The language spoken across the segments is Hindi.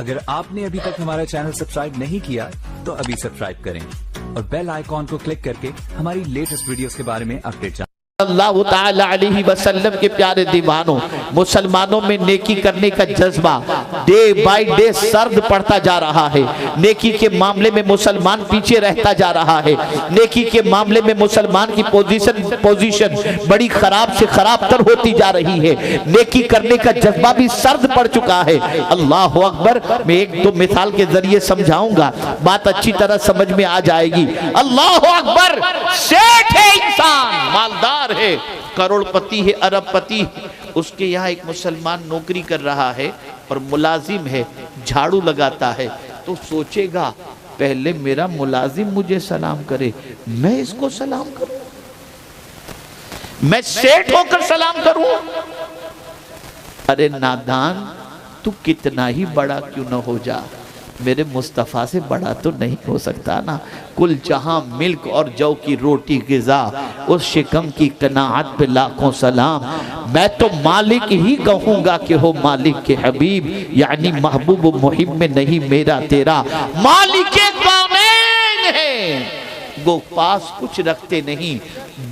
अगर आपने अभी तक हमारा चैनल सब्सक्राइब नहीं किया तो अभी सब्सक्राइब करें और बेल आइकॉन को क्लिक करके हमारी लेटेस्ट वीडियोस के बारे में अपडेट जानें। सल्लल्लाहु ताला अलैहि वसल्लम के प्यारे दीवानों, मुसलमानों में नेकी करने का जज्बा डे बाय डे सर्द पड़ता जा रहा है। नेकी के मामले में मुसलमान पीछे रहता जा रहा है। नेकी के मामले में मुसलमान की पोजीशन बड़ी खराब से खराब तर होती जा रही है। नेकी करने का जज्बा भी सर्द पड़ चुका है। अल्लाह अकबर। मैं एक दो मिसाल के जरिए समझाऊंगा, बात अच्छी तरह समझ में आ जाएगी। अल्लाह अकबर। सेठ है इंसान, मालदार है, करोड़पति है, अरबपति। उसके यहाँ एक मुसलमान नौकरी कर रहा है और मुलाजिम है, झाड़ू लगाता है। तो सोचेगा पहले मेरा मुलाजिम मुझे सलाम करे, मैं इसको सलाम करूं, मैं सेठ होकर सलाम करूं। अरे नादान, तू कितना ही बड़ा क्यों न हो जा, मेरे मुस्तफ़ा से बड़ा तो नहीं हो सकता ना। कुल जहां मिल्क और जौ की रोटी गिज़ा, उस शिकम की कनाअत पे लाखों सलाम। मैं तो मालिक ही कहूंगा कि हो मालिक के हबीब, यानी महबूब मुहिब में नहीं मेरा तेरा। मालिक कौनैन है, वो पास कुछ रखते नहीं,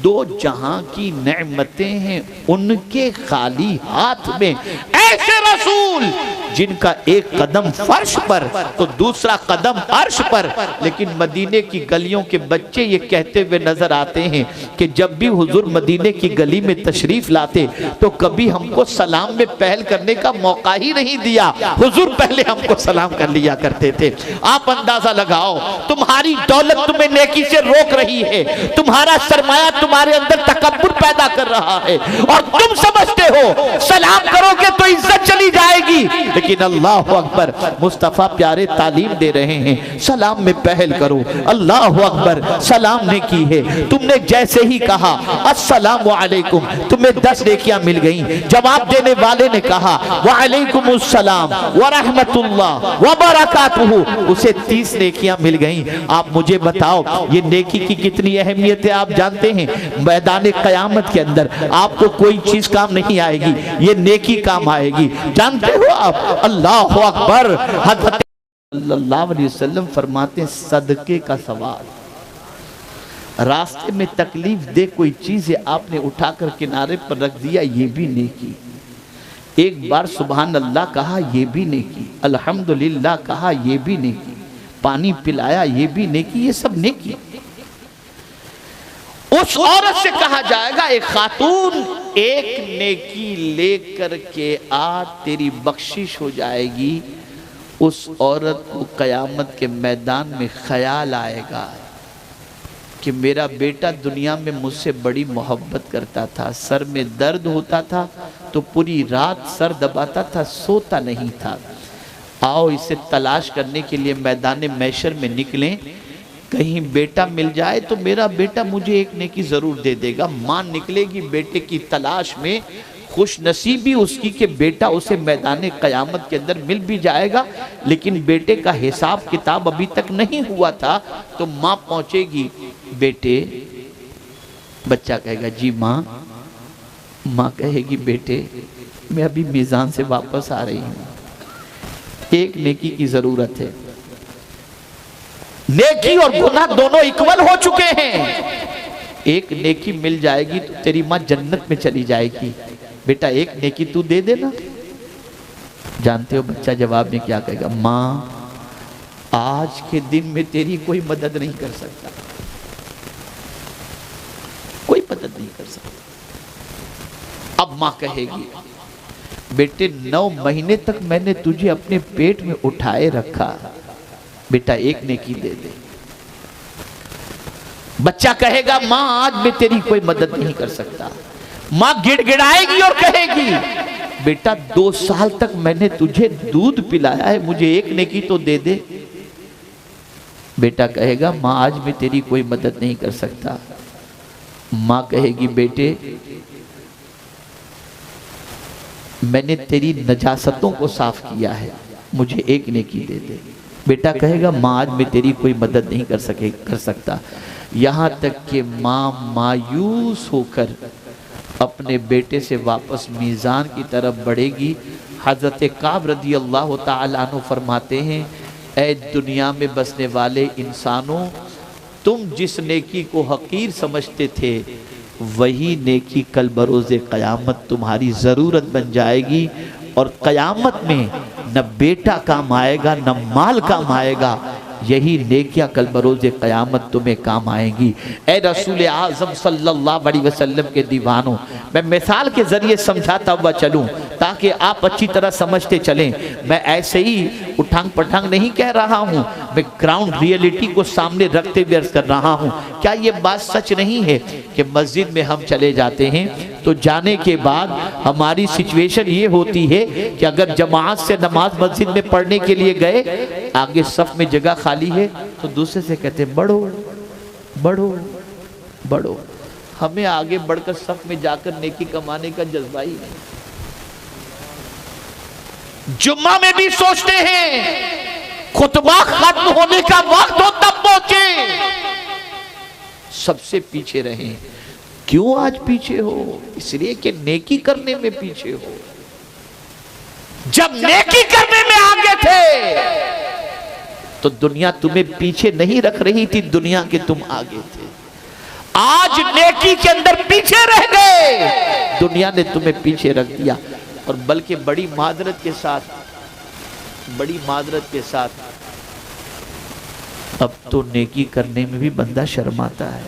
दो जहां की नेमतें हैं उनके खाली हाथ में। ऐसे रसूल जिनका एक कदम फर्श पर तो दूसरा कदम अर्श पर। लेकिन मदीने की गलियों के बच्चे ये कहते हुए नजर आते हैं कि जब भी हुजूर मदीने की गली में तशरीफ लाते तो कभी हमको सलाम में पहल करने का मौका ही नहीं दिया। हुजूर पहले हमको सलाम कर लिया करते थे। आप अंदाजा लगाओ, तुम्हारी दौलत तुम्हें नेकी से रोक रही है, तुम्हारा सरमाया तुम्हारे अंदर तकब्बुर पैदा कर रहा है और तुम समझते हो सलाम करोगे तो इज्जत चली जाएगी। लेकिन अल्लाह अकबर, मुस्तफ़ा प्यारे तालीम दे रहे हैं, सलाम में पहल करो। अल्लाह अकबर। सलाम ने की है, तुमने जैसे ही कहा अस्सलामु अलैकुम, तुम्हें 10 नेकियां मिल गई। जवाब देने वाले ने कहा वालेकुमुस्सलाम व रहमतुल्लाह व बरकातुहू, उसे 30 नेकियां मिल गई। आप मुझे बताओ ये नेकी की कितनी अहमियत है आप जानते हैं? मैदान क़यामत के अंदर आपको कोई चीज काम नहीं आएगी, ये नेकी काम आएगी। जानते हो आप? अल्लाह अकबर। हज़रत सल्लल्लाहु अलैहि वसल्लम फरमाते हैं सदके का सवाल, रास्ते में तकलीफ दे कोई चीज है आपने उठाकर किनारे पर रख दिया, ये भी नेकी। एक बार सुभान अल्लाह कहा, ये भी नेकी। अल्हम्दुलिल्लाह कहा, ये भी नेकी। पानी पिलाया, ये भी नेकी। ये सब नेकी। उस औरत से कहा जाएगा एक खातून एक नेकी लेकर के आ, तेरी बख्शिश हो जाएगी। उस औरत को कयामत के मैदान में ख्याल आएगा कि मेरा बेटा दुनिया में मुझसे बड़ी मोहब्बत करता था, सर में दर्द होता था तो पूरी रात सर दबाता था, सोता नहीं था। आओ इसे तलाश करने के लिए मैदान मैशर में निकलें, कहीं बेटा मिल जाए तो मेरा बेटा मुझे एक नेकी जरूर दे देगा। मां निकलेगी बेटे की तलाश में, खुश नसीबी उसकी कि बेटा उसे मैदान क़यामत के अंदर मिल भी जाएगा। लेकिन बेटे का हिसाब किताब अभी तक नहीं हुआ था तो मां पहुंचेगी, बेटे, बच्चा कहेगा जी मां। मां कहेगी बेटे मैं अभी मीज़ान से वापस आ रही हूं, एक नेकी की जरूरत है। नेकी और गुनाह दोनों इक्वल हो चुके हैं। एक नेकी मिल जाएगी तो तेरी मां जन्नत में चली जाएगी। बेटा एक नेकी तू दे देना। जानते हो बच्चा जवाब में क्या कहेगा? मां आज के दिन में तेरी कोई मदद नहीं कर सकता, कोई मदद नहीं कर सकता। अब मां कहेगी बेटे 9 महीने तक मैंने तुझे अपने पेट में उठाए रखा, बेटा एक नेकी दे दे। बच्चा कहेगा मां आज मैं तेरी कोई मदद नहीं कर सकता। मां गिड़गिड़ाएगी और कहेगी बेटा 2 साल तक मैंने तुझे दूध पिलाया है, मुझे एक नेकी तो दे दे। बेटा कहेगा मां आज मैं तेरी कोई मदद नहीं कर सकता। मां कहेगी बेटे मैंने तेरी नजासतों को साफ किया है, मुझे एक नेकी दे दे। बेटा कहेगा मां आज मैं तेरी कोई मदद नहीं कर सकता। यहां तक कि मां मायूस होकर अपने बेटे से वापस मीज़ान की तरफ बढ़ेगी। हज़रत काब रदी अल्लाह ताला अन्हु फरमाते हैं, ऐ दुनिया में बसने वाले इंसानों, तुम जिस नेकी को हकीर समझते थे वही नेकी कल बरोज़े क़यामत तुम्हारी ज़रूरत बन जाएगी। और क़यामत में न बेटा काम आएगा न माल काम आएगा, यही नेकियां कल बरोज़े क़यामत तुम्हें काम आएंगी। ए रसूल आज़म सल्लल्लाहु अलैहि वसल्लम के दीवानों, मैं मिसाल के ज़रिए समझाता हुआ चलूँ ताकि आप अच्छी तरह समझते चलें। मैं ऐसे ही उठांग पठांग नहीं कह रहा हूँ, मैं ग्राउंड रियलिटी को सामने रखते हुए अर्ज़ कर रहा हूँ। क्या ये बात सच नहीं है कि मस्जिद में हम चले जाते हैं तो जाने के बाद हमारी सिचुएशन ये होती है कि अगर जमात से नमाज मस्जिद में पढ़ने के लिए गए, आगे सफ में जगह खाली है तो दूसरे से कहते हैं बढ़ो बढ़ो बढ़ो। हमें आगे बढ़कर सफ में जाकर नेकी कमाने का जज्बा ही नहीं। जुम्मा में भी सोचते हैं खुतबा खत्म होने का वक्त हो तब पहुंचे, सबसे पीछे रहे। क्यों आज पीछे हो? इसलिए कि नेकी करने में पीछे हो। जब नेकी करने में आगे थे तो दुनिया तुम्हें पीछे नहीं रख रही थी, दुनिया के तुम आगे थे। आज नेकी के अंदर पीछे रह गए, दुनिया ने तुम्हें पीछे रख दिया। और बल्कि बड़ी माजरत के साथ अब तो नेकी करने में भी बंदा शर्माता है।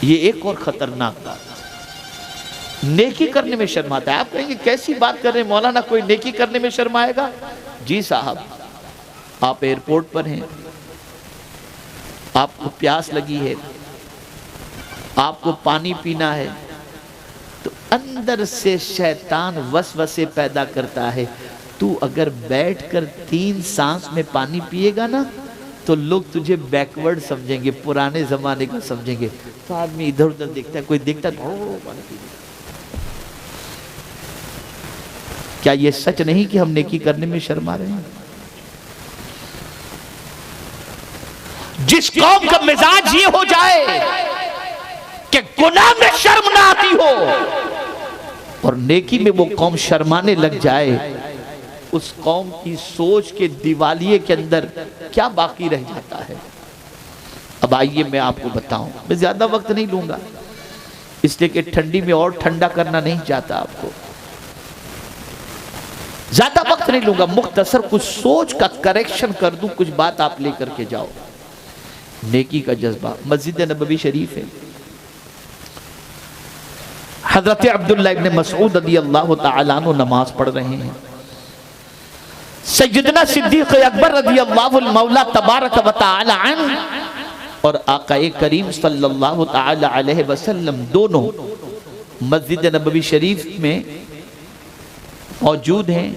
ये एक और खतरनाक बात, नेकी करने में शर्माता है। आप कहेंगे कैसी बात कर रहे हैं मौलाना, कोई नेकी करने में शर्माएगा? जी साहब, आप एयरपोर्ट पर हैं, आपको प्यास लगी है, आपको पानी पीना है, तो अंदर से शैतान वसवसे पैदा करता है। तू अगर बैठकर 3 सांस में पानी पिएगा ना तो लोग तुझे बैकवर्ड समझेंगे, पुराने जमाने का समझेंगे। तो आदमी इधर उधर देखता है, कोई देखता है पानी पी। क्या ये सच नहीं कि हम नेकी करने में शर्मा रहे हैं? जिस कौम का मिजाज ये हो जाए कि गुनाह में शर्म ना आती हो और नेकी में वो कौम शर्माने लग जाए, उस कौम की सोच के दिवालिये के अंदर क्या बाकी रह जाता है? अब आइए मैं आपको बताऊं, मैं ज्यादा वक्त नहीं लूंगा इसलिए कि ठंडी में और ठंडा करना नहीं चाहता आपको, ज्यादा वक्त नहीं लूंगा। मुख्तसर कुछ सोच का करेक्शन कर दूं, कुछ बात आप लेकर के जाओ। नेकी का जज्बा, मस्जिद नबवी शरीफ है, हजरत अब्दुल्लाह इब्न मसऊद रज़ियल्लाहु तआला अन्हु नमाज पढ़ रहे हैं। सैयदना सिद्दीक़ अकबर रज़ियल्लाहु मौला तबारक व तआला अन्हु और आक़ाए करीम सल्लल्लाहु तआला अलैहि वसल्लम दोनों मस्जिद नबवी शरीफ में मौजूद हैं।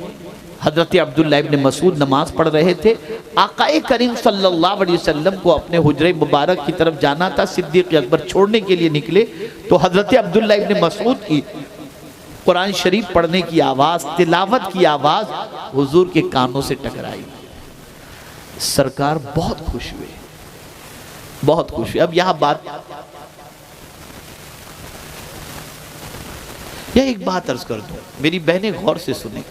हजरत अब्दुल्लाह इब्न मसूद नमाज पढ़ रहे थे। आक़ाए करीम सल्लल्लाहु अलैहि वसल्लम को अपने हुजरे मुबारक की तरफ जाना था, सिद्दीक़ अकबर छोड़ने के लिए निकले तो हजरत अब्दुल्लाह इब्न मसूद की कुरान शरीफ पढ़ने की आवाज़, तिलावत की आवाज़ हुजूर के कानों से टकराई। सरकार बहुत खुश हुए, बहुत खुश हुए। अब यहाँ बात, यह एक बात अर्ज कर दूं, मेरी बहनें गौर से सुने।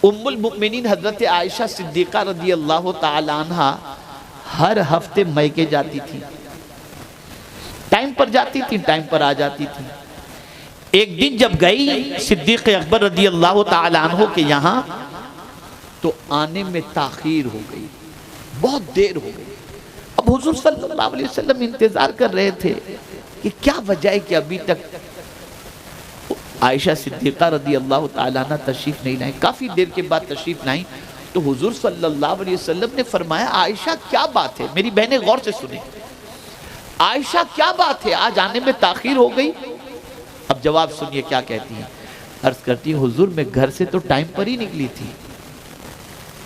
उम्मुल मुमिनीन हजरत आयशा सिद्दीक़ा रज़ियल्लाहु तआला अन्हा हर हफ्ते मैके जाती थी, टाइम पर जाती थी, टाइम पर आ जाती थी। एक दिन जब गई सिद्दीक़ अकबर रज़ियल्लाहु तआला अन्हु के यहाँ तो आने में ताख़ीर हो गई, बहुत देर हो गई। अब हुजूर सल्लल्लाहु अलैहि वसल्लम इंतजार कर रहे थे कि क्या वजह है कि अभी तक आयशा सिद्दीक़ा रज़ियल्लाहु तआला अन्हा तशरीफ नहीं लाई। काफी देर के बाद तशरीफ लाई तो हुजूर सल्लल्लाहु अलैहि वसल्लम ने फरमाया, आयशा क्या बात है? मेरी बहनें गौर से सुने, आयशा क्या बात है, आज आने में ताख़ीर हो गई? अब जवाब सुनिए क्या कहती हैं। अर्ज करती है, हुजूर मैं घर से तो टाइम पर ही निकली थी,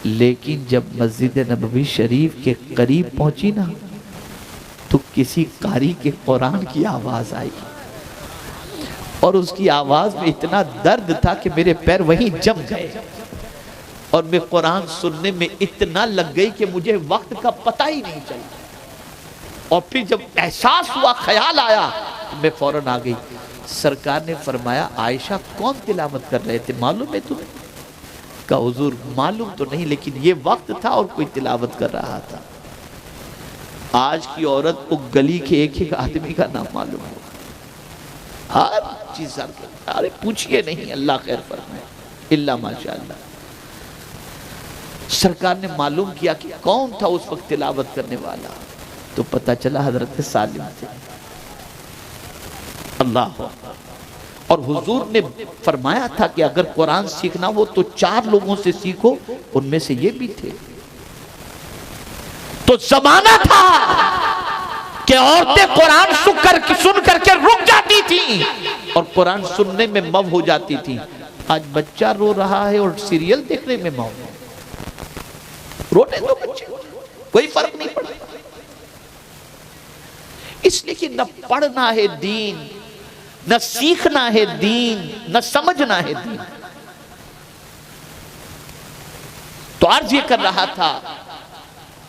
लेकिन जब मस्जिद नबवी शरीफ के करीब पहुंची ना तो किसी कारी के कुरान की आवाज आई और उसकी आवाज में इतना दर्द था कि मेरे पैर वहीं जम गए और मैं कुरान सुनने में इतना लग गई कि मुझे वक्त का पता ही नहीं चला। और फिर जब एहसास हुआ, ख्याल आया, तो मैं फौरन आ गई। सरकार ने फरमाया आयशा कौन तिलावत कर रहे थे, मालूम है तुम्हें? कहा हुजूर मालूम तो नहीं, लेकिन ये वक्त था और कोई तिलावत कर रहा था। आज की औरत को गली के एक एक आदमी का नाम मालूम हो, हर चीज। अरे पूछिए नहीं, अल्लाह खैर फरमाए, इल्ला माशाअल्लाह। सरकार ने मालूम किया कि कौन था उस वक्त तिलावत करने वाला, तो पता चला हजरत सालिम थे। अल्लाह। और हुजूर ने फरमाया था कि अगर कुरान सीखना हो तो 4 लोगों से सीखो, उनमें से ये भी थे। तो जमाना था कि औरतें कुरान सुन करके रुक जाती थी और कुरान सुनने में मव हो जाती थी। आज बच्चा रो रहा है और सीरियल देखने में मव है। रोने दो बच्चे, कोई फर्क नहीं पड़ता। इसलिए कि न पढ़ना है दीन, न सीखना है दीन, न समझना है दीन। तो अर्ज ये कर रहा था,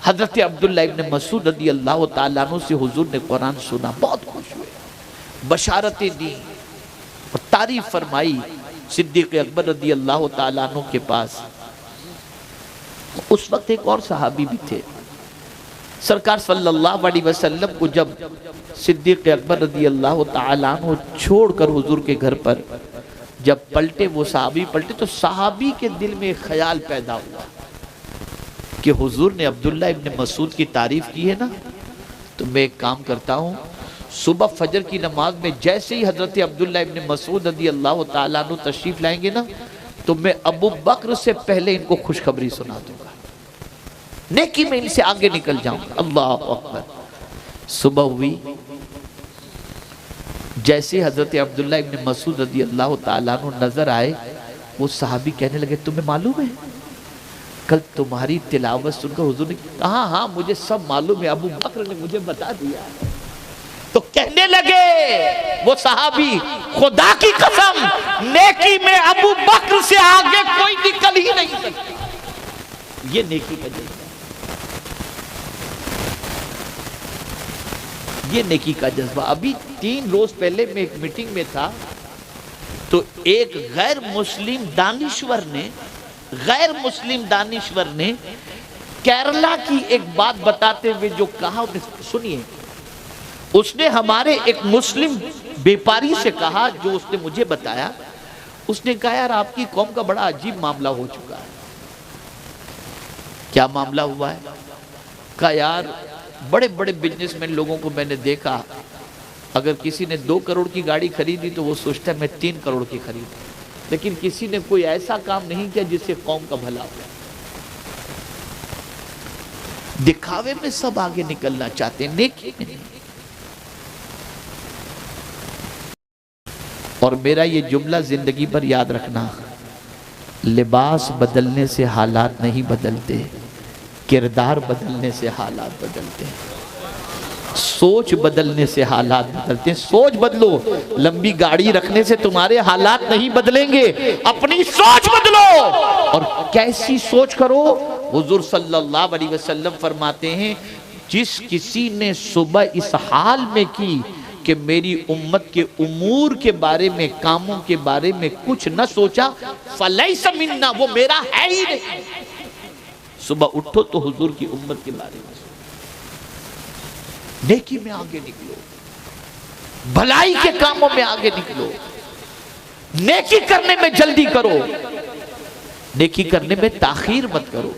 हजरत अब्दुल्लाह इब्न मसूद रदी अल्लाह तआला अन्हु से हुजूर ने कुरान सुना, बहुत खुश हुए, बशारतें दी और तारीफ फरमाई। सिद्दीक अकबर रदी अल्लाह तआला अन्हु के पास उस वक्त एक और सहाबी भी थे। सरकार सल्लल्लाहु अलैहि वसल्लम को जब सिद्दीक अकबर रदी अल्लाह तआला अन्हु छोड़कर हुजूर के घर पर जब पलटे, वो सहाबी पलटे, तो सहाबी के दिल में एक ख्याल पैदा हुआ कि हुजूर ने अब्दुल्ला इब्न मसूद की तारीफ की है ना, तो मैं एक काम करता हूँ, सुबह फजर की नमाज में जैसे ही हजरत अब्दुल्ला इब्न मसूद रदी अल्लाह तआला अन्हु तशरीफ लाएंगे ना, तो मैं अबू बकर से पहले इनको खुशखबरी सुना दूंगा, नेकी में इनसे आगे निकल जाऊंगा। अल्लाह अकबर। सुबह हुई, जैसे हजरत अब्दुल्ला इब्न मसूद रदी अल्लाह तआला अन्हु नजर आए, वो सहाबी कहने लगे तुम्हें मालूम है कल तुम्हारी तिलावत सुनकर हुजूर ने कहा, हाँ मुझे सब मालूम है, अबू बकर ने मुझे बता दिया। तो कहने लगे वो सहाबी, खुदा की कसम नेकी में अबू बकर से आगे कोई निकल ही नहीं सकता। ये नेकी का जज्बा, ये नेकी का जज्बा। अभी 3 रोज पहले मैं एक मीटिंग में था, तो एक गैर मुस्लिम दानिश्वर ने केरला की एक बात बताते हुए जो कहा, सुनिए। उसने हमारे एक मुस्लिम व्यापारी से कहा, जो उसने मुझे बताया, उसने कहा यार आपकी कौम का बड़ा अजीब मामला हो चुका है। क्या मामला हुआ है? कहा यार बड़े बड़े बिजनेसमैन लोगों को मैंने देखा, अगर किसी ने 2 करोड़ की गाड़ी खरीदी तो वो सोचता है मैं 3 करोड़ की खरीदी, लेकिन किसी ने कोई ऐसा काम नहीं किया जिससे कौम का भला हो। दिखावे में सब आगे निकलना चाहते हैं, नेकी में नहीं। और मेरा ये जुमला जिंदगी भर याद रखना, लिबास बदलने से हालात नहीं बदलते, किरदार बदलने से हालात बदलते हैं, सोच बदलने से हालात बदलते हैं। सोच बदलो, लंबी गाड़ी रखने से तुम्हारे हालात नहीं बदलेंगे, अपनी सोच बदलो। और कैसी सोच करो? हुजूर सल्लल्लाहु अलैहि वसल्लम फरमाते हैं, जिस किसी ने सुबह इस हाल में की कि मेरी उम्मत के उमूर के बारे में, कामों के बारे में कुछ न सोचा, फलैसा मिन्ना, वो मेरा है ही नहीं। सुबह उठो तो हुजूर की उम्मत के बारे में, नेकी में आगे निकलो, भलाई के कामों में आगे निकलो, नेकी करने में जल्दी करो, नेकी करने में ताखीर मत करो।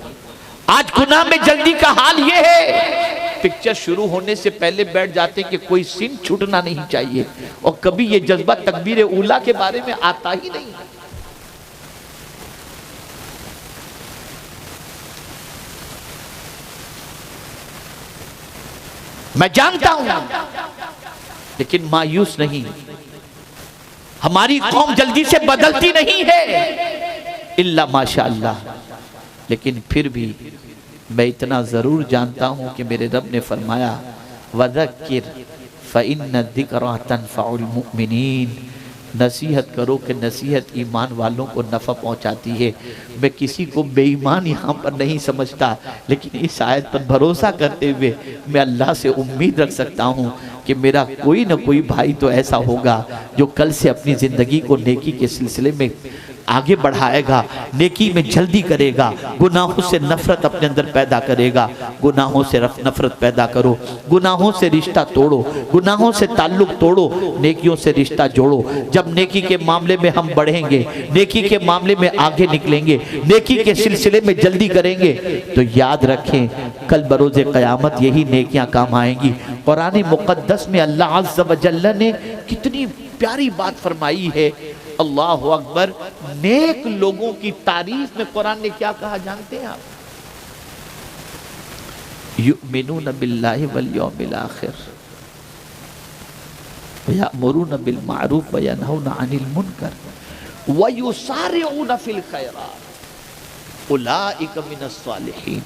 आज गुनाह में जल्दी का हाल यह है, पिक्चर शुरू होने से पहले बैठ जाते कि कोई सीन छूटना नहीं चाहिए, और कभी ये जज्बा तकबीर उला के बारे में आता ही नहीं। मैं जानता हूं, लेकिन मायूस नहीं। हमारी कौम जल्दी से बदलती नहीं है, इल्ला माशाअल्लाह। लेकिन फिर भी मैं इतना जरूर जानता हूं कि मेरे रब ने फरमाया, वज़क्किर फ़इन्न ज़िक्रा तनफ़उल मुमिनीन, नसीहत करो कि नसीहत ईमान वालों को नफ़ा पहुंचाती है। मैं किसी को बेईमान यहाँ पर नहीं समझता, लेकिन इस आयत पर भरोसा करते हुए मैं अल्लाह से उम्मीद रख सकता हूँ कि मेरा कोई ना कोई भाई तो ऐसा होगा जो कल से अपनी ज़िंदगी को नेकी के सिलसिले में आगे बढ़ाएगा, नेकी में जल्दी करेगा, गुनाहों से नफरत अपने अंदर पैदा करेगा। गुनाहों से नफरत पैदा करो, गुनाहों से रिश्ता तोड़ो, गुनाहों से ताल्लुक तोड़ो, नेकियों से रिश्ता जोड़ो। जब नेकी के मामले में हम बढ़ेंगे, नेकी के मामले में आगे निकलेंगे, नेकी के सिलसिले में जल्दी करेंगे, तो याद रखें कल बरोज़े क़यामत यही नेकियां काम आएंगी। कुरान मुक़द्दस में अल्लाह अज़्ज़ व जल्ल ने कितनी प्यारी बात फरमाई है। अल्लाहु अकबर। नेक लोगों की तारीफ में कुरान ने क्या कहा जानते हैं आप? युमिनून बिल्लाहि वल यौमिल आखिर व यअमुरून बिल मारूफ व यनहौना अनिल मुनकर व युसारिऊन फिल खैरात उलाइका मिनस सालिहीन।